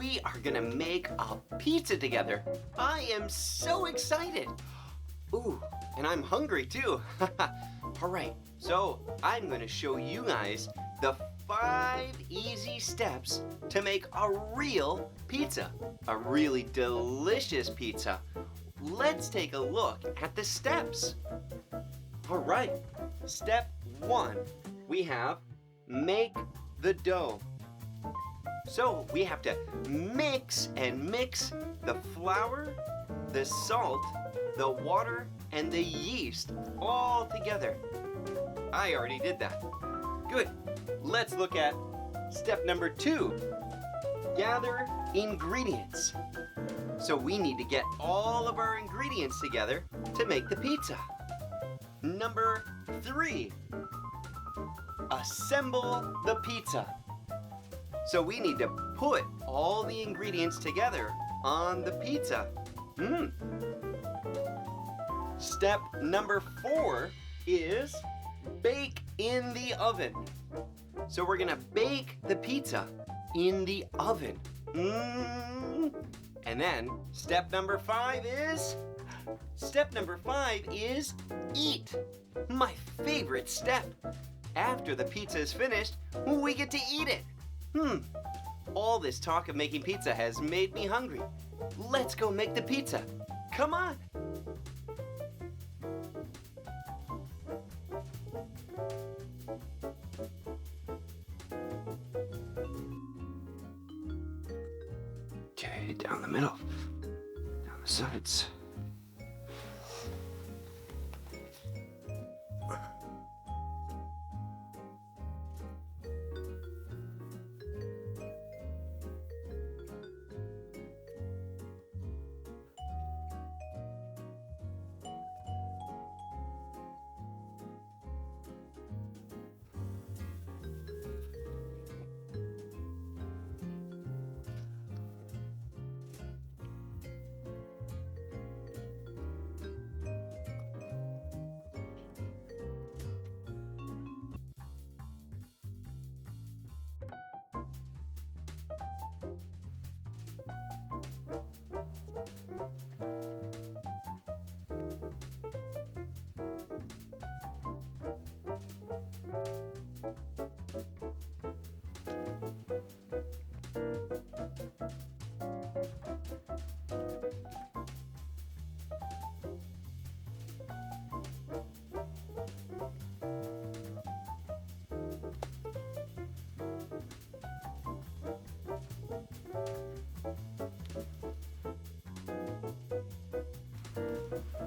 we are gonna make a pizza together. I am so excited. Ooh, and I'm hungry too. All right, so I'm gonna show you guys the 5 easy steps to make a real pizza, a really delicious pizza. Let's take a look at the steps. All right, step 1, we have make the dough. So we have to mix and mix the flour, the salt, the water, and the yeast all together. I already did that. Good. Let's look at step number 2. Gather ingredients. So we need to get all of our ingredients together to make the pizza. Number 3. Assemble the pizza. So we need to put all the ingredients together on the pizza. Step number 4 is bake in the oven. So we're gonna bake the pizza in the oven. And then step number 5 is eat. My favorite step. After the pizza is finished, we get to eat it. All this talk of making pizza has made me hungry. Let's go make the pizza. Come on. Okay, down the middle, down the sides.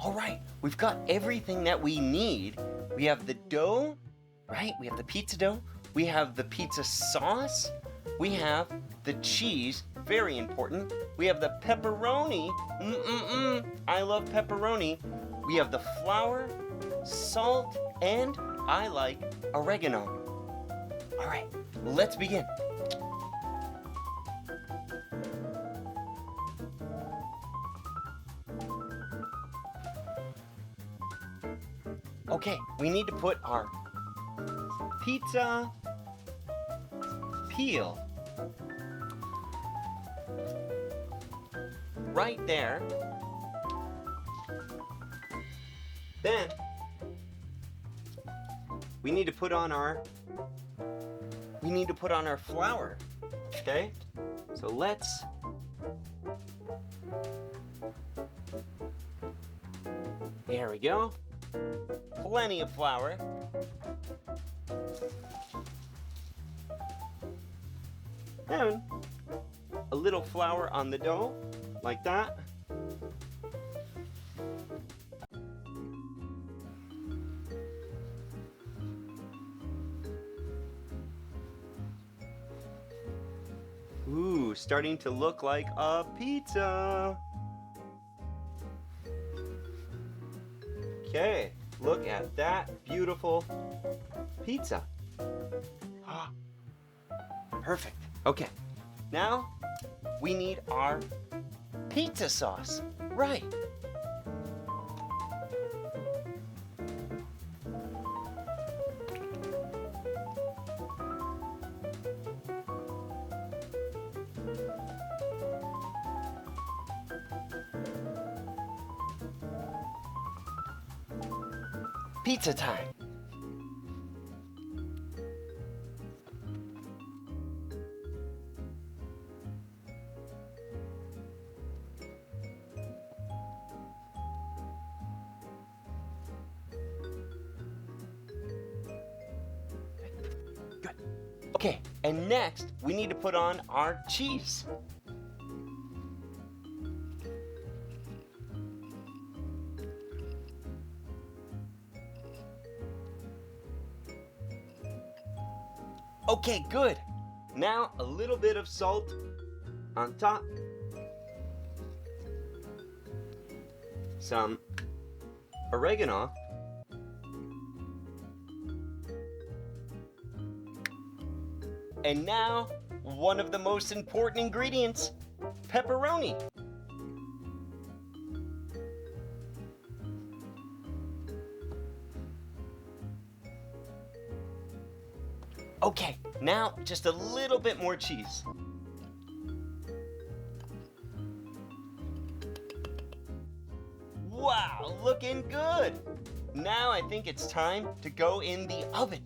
All right, we've got everything that we need. We have the dough, right? We have the pizza dough. We have the pizza sauce. We have the cheese, very important. We have the pepperoni. I love pepperoni. We have the flour, salt, and I like oregano. All right, let's begin. Okay, we need to put our pizza peel right there. Then we need to put on our flour. Okay? So let's there we go. Plenty of flour. And a little flour on the dough, like that. Ooh, starting to look like a pizza. Okay, look at that beautiful pizza. Perfect. Okay, now we need our pizza sauce. Right. pizza time. Good. Okay, and next we need to put on our cheese. Okay, good. Now a little bit of salt on top. Some oregano. And now, one of the most important ingredients, pepperoni. Okay, now just a little bit more cheese. Wow, looking good. Now I think it's time to go in the oven.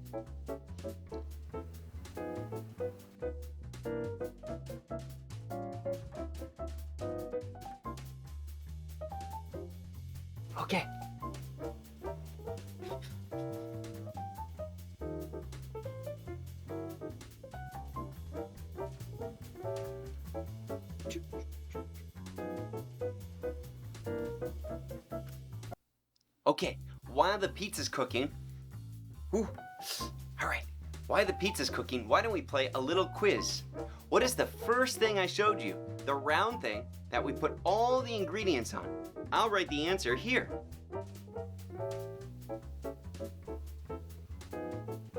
Okay. Okay, while the pizza's cooking, all right, while the pizza's cooking, why don't we play a little quiz? What is the first thing I showed you? The round thing that we put all the ingredients on. I'll write the answer here.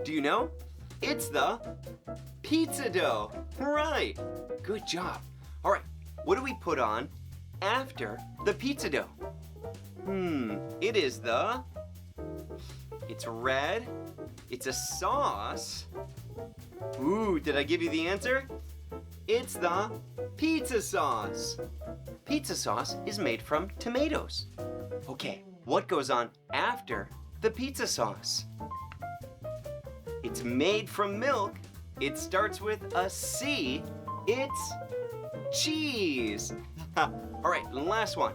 Do you know? It's the pizza dough. Right. Good job. All right, what do we put on after the pizza dough? It is it's red, it's a sauce. Ooh, did I give you the answer? It's the pizza sauce. Pizza sauce is made from tomatoes. Okay, what goes on after the pizza sauce? It's made from milk. It starts with a C. It's cheese. All right, and last one.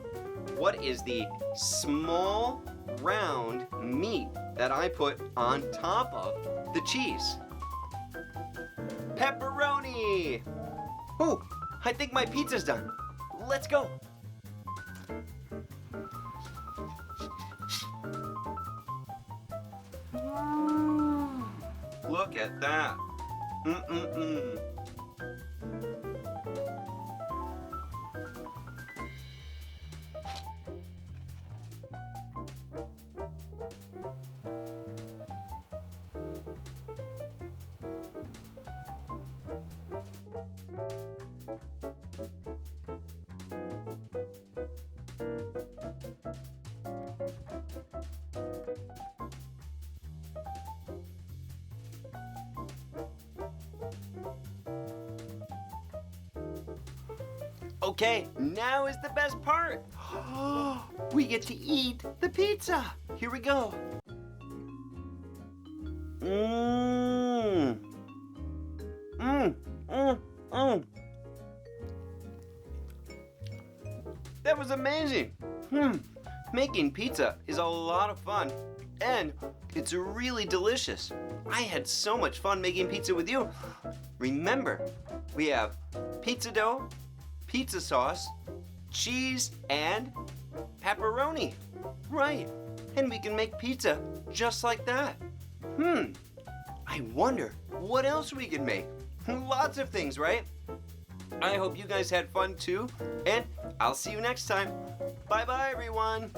What is the small, round meat that I put on top of the cheese? Pepperoni! Oh, I think my pizza's done. Let's go. Look at that. Okay, now is the best part. We get to eat the pizza. Here we go. That was amazing. Making pizza is a lot of fun, and it's really delicious. I had so much fun making pizza with you. Remember, we have pizza dough, pizza sauce, cheese, and pepperoni. Right, and we can make pizza just like that. I wonder what else we can make. Lots of things, right? I hope you guys had fun too, and I'll see you next time. Bye-bye, everyone.